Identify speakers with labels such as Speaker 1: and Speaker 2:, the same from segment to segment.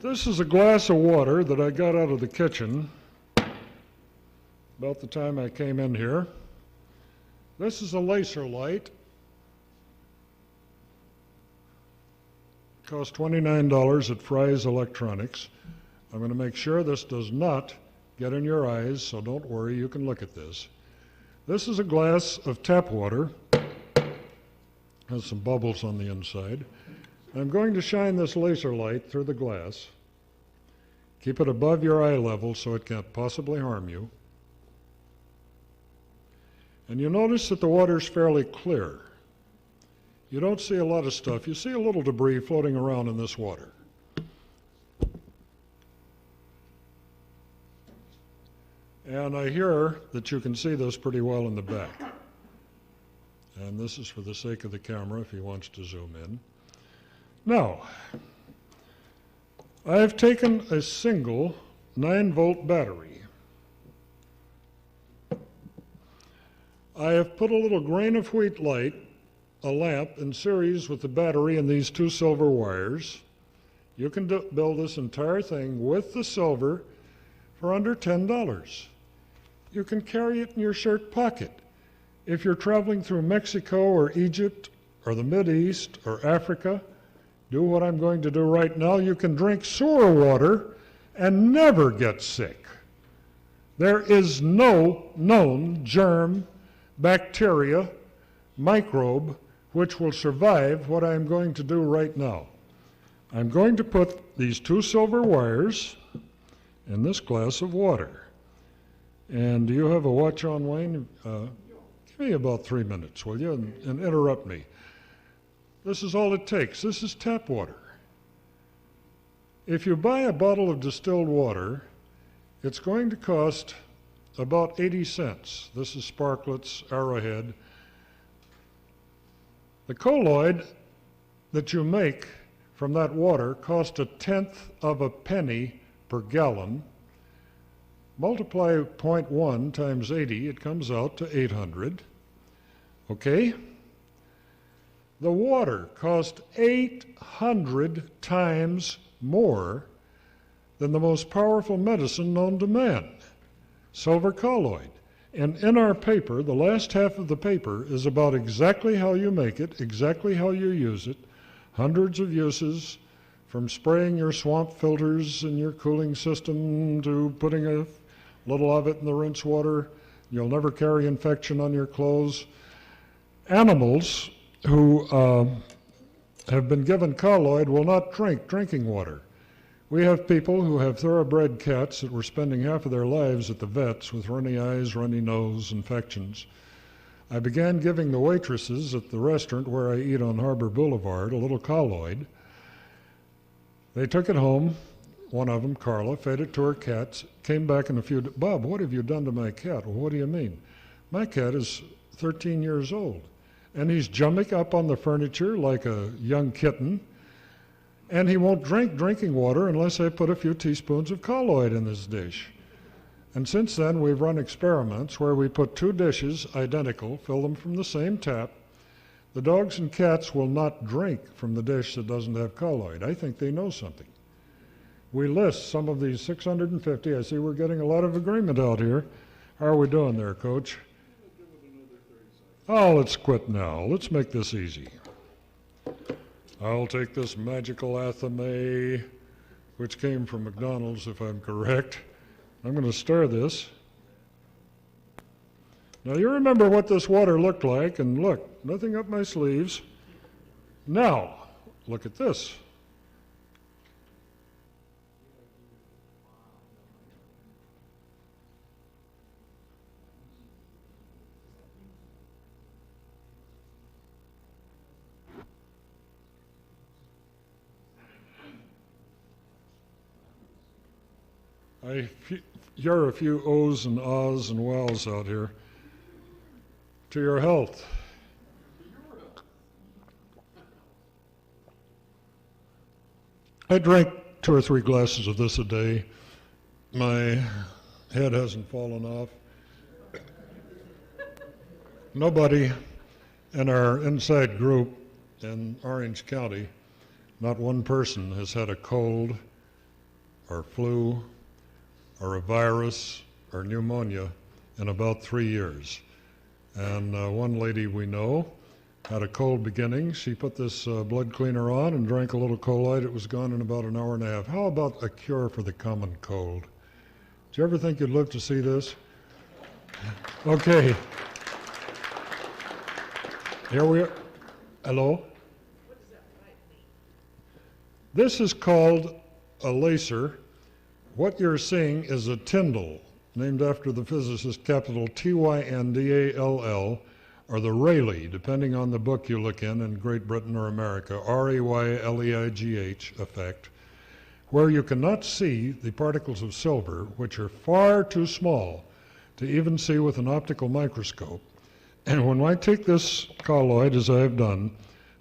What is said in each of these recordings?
Speaker 1: This is a glass of water that I got out of the kitchen about the time I came in here. This is a laser light. It costs $29 at Fry's Electronics. I'm going to make sure this does not get in your eyes, so don't worry, you can look at this. This is a glass of tap water. Has some bubbles on the inside. I'm going to shine this laser light through the glass. Keep it above your eye level so it can't possibly harm you. And you notice that the water's fairly clear. You don't see a lot of stuff. You see a little debris floating around in this water. And I hear that you can see this pretty well in the back. And this is for the sake of the camera if he wants to zoom in. Now, I've taken a single 9-volt battery. I have put a little grain of wheat light, a lamp, in series with the battery and these 2 silver wires. You can build this entire thing with the silver for under $10. You can carry it in your shirt pocket. If you're traveling through Mexico or Egypt or the Mideast or Africa, do what I'm going to do right now. You can drink sewer water and never get sick. There is no known germ, bacteria, microbe which will survive what I'm going to do right now. I'm going to put these 2 silver wires in this glass of water. And do you have a watch on, Wayne? Give me about 3 minutes, will you, and interrupt me. This is all it takes. This is tap water. If you buy a bottle of distilled water, it's going to cost about 80 cents. This is Sparkletts, Arrowhead. The kolloid that you make from that water costs 1/10 of a penny per gallon. Multiply 0.1 times 80, it comes out to 800. Okay? The water cost 800 times more than the most powerful medicine known to man, silver colloid. And in our paper, the last half of the paper is about exactly how you make it, exactly how you use it, hundreds of uses, from spraying your swamp filters in your cooling system to putting a little of it in the rinse water. You'll never carry infection on your clothes. Animals who have been given colloid will not drink drinking water. We have people who have thoroughbred cats that were spending half of their lives at the vets with runny eyes, runny nose, infections. I began giving the waitresses at the restaurant where I eat on Harbor Boulevard a little colloid. They took it home. One of them, Carla, fed it to her cats, came back in a few days. Bob, what have you done to my cat? Well, what do you mean? My cat is 13 years old, and he's jumping up on the furniture like a young kitten, and he won't drink drinking water unless I put a few teaspoons of colloid in his dish. And since then, we've run experiments where we put 2 dishes, identical, fill them from the same tap. The dogs and cats will not drink from the dish that doesn't have colloid. I think they know something. We list some of these 650. I see we're getting a lot of agreement out here. How are we doing there, Coach? Oh, let's quit now. Let's make this easy. I'll take this magical athame, which came from McDonald's, if I'm correct. I'm going to stir this. Now, you remember what this water looked like, and look, nothing up my sleeves. Now, look at this. I hear a few ohs and ahs and wows out here. To your health. I drink 2 or 3 glasses of this a day. My head hasn't fallen off. Nobody in our inside group in Orange County, not one person has had a cold or flu or a virus or pneumonia in about 3 years. And one lady we know had a cold beginning. She put this blood cleaner on and drank a little kolloid. It was gone in about an hour and a half. How about a cure for the common cold? Did you ever think you'd live to see this? Okay. Here we are. Hello?
Speaker 2: What does that light mean?
Speaker 1: This is called a laser. What you're seeing is a Tyndall, named after the physicist, capital Tyndall, or the Rayleigh, depending on the book you look in Great Britain or America, Rayleigh effect, where you cannot see the particles of silver, which are far too small to even see with an optical microscope. And when I take this colloid, as I have done,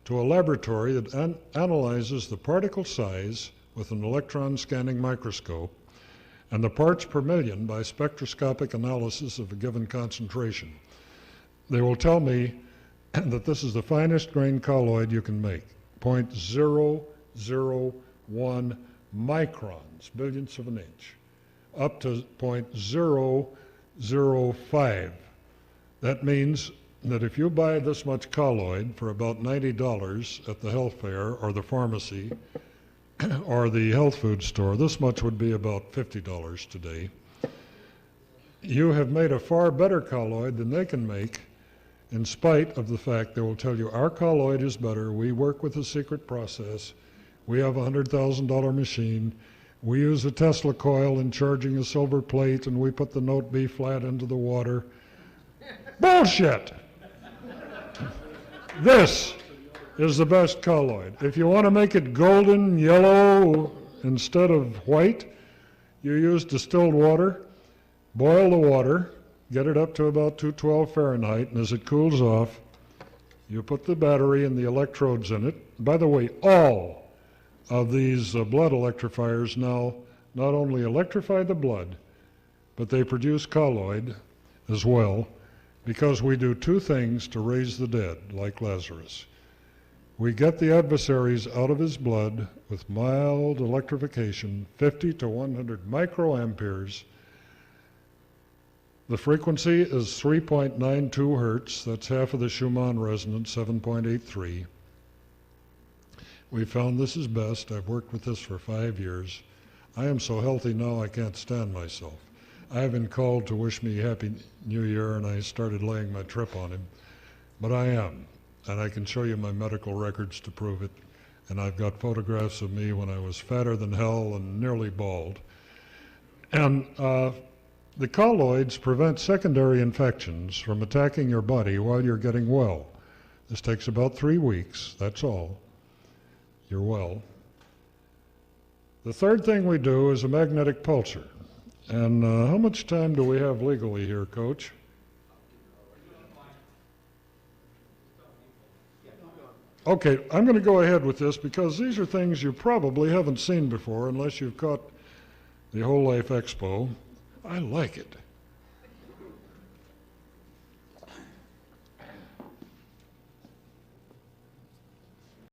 Speaker 1: to a laboratory that analyzes the particle size with an electron scanning microscope and the parts per million by spectroscopic analysis of a given concentration, they will tell me that this is the finest grain colloid you can make, 0.001 microns, billionths of an inch, up to 0.005. That means that if you buy this much colloid for about $90 at the health fair or the pharmacy or the health food store, this much would be about $50 today. You have made a far better colloid than they can make, in spite of the fact they will tell you our colloid is better. We work with a secret process. We have a $100,000 machine. We use a Tesla coil in charging a silver plate, and we put the note B flat into the water. Bullshit! This is the best colloid. If you want to make it golden yellow instead of white, you use distilled water, boil the water, get it up to about 212 Fahrenheit, and as it cools off, you put the battery and the electrodes in it. By the way, all of these blood electrifiers now not only electrify the blood, but they produce colloid as well, because we do two things to raise the dead, like Lazarus. We get the adversaries out of his blood with mild electrification, 50 to 100 microamperes. The frequency is 3.92 hertz. That's half of the Schumann resonance, 7.83. We found this is best. I've worked with this for 5 years. I am so healthy now I can't stand myself. I have been called to wish me Happy New Year, and I started laying my trip on him. But I am, and I can show you my medical records to prove it. And I've got photographs of me when I was fatter than hell and nearly bald. And the colloids prevent secondary infections from attacking your body while you're getting well. This takes about 3 weeks, that's all. You're well. The third thing we do is a magnetic pulsar. And how much time do we have legally here, Coach? Okay, I'm going to go ahead with this because these are things you probably haven't seen before unless you've caught the Whole Life Expo. I like it.